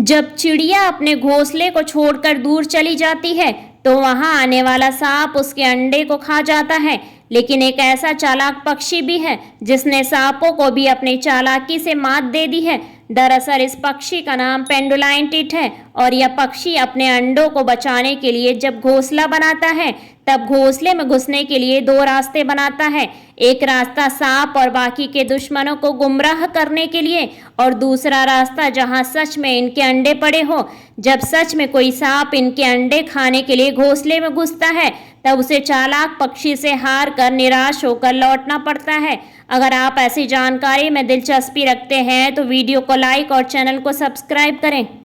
जब चिड़िया अपने घोंसले को छोड़कर दूर चली जाती है तो वहां आने वाला सांप उसके अंडे को खा जाता है। लेकिन एक ऐसा चालाक पक्षी भी है जिसने सांपों को भी अपनी चालाकी से मात दे दी है। दरअसल इस पक्षी का नाम पेंडुलाइन टिट है और यह पक्षी अपने अंडों को बचाने के लिए जब घोंसला बनाता है तब घोंसले में घुसने के लिए दो रास्ते बनाता है। एक रास्ता सांप और बाकी के दुश्मनों को गुमराह करने के लिए और दूसरा रास्ता जहां सच में इनके अंडे पड़े हो। जब सच में कोई सांप इनके अंडे खाने के लिए घोंसले में घुसता है तब उसे चालाक पक्षी से हार कर निराश होकर लौटना पड़ता है। अगर आप ऐसी जानकारी में दिलचस्पी रखते हैं तो वीडियो को लाइक और चैनल को सब्सक्राइब करें।